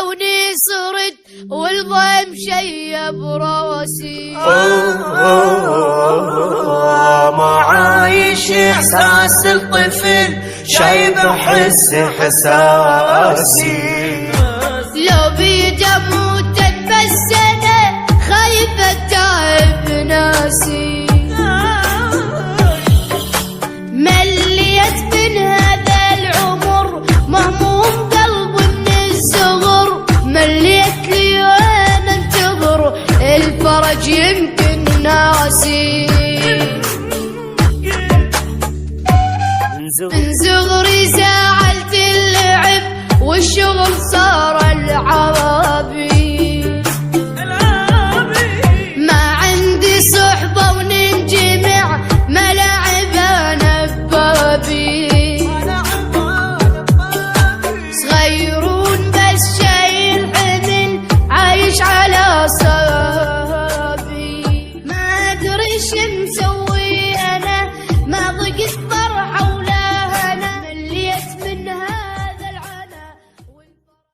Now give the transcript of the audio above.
توني صرت والضيم شيب راسي. ما عايش إحساس الطفل شايب حس إحساسي. لو بيد أموت بس أنا خايفة تعب ناسي. مليت من هذا العمر مهموم قلبي من الصغر. مليت لي وأنا انتظر الفرج يمكن ناسي. من صغري زعلت اللعب والشغل صار العابي. ما عندي صحبة وننجمع ملاعبنا ببابي. صغيرون بس شايل حمل عايش على صابي. ما أدري شو مسوي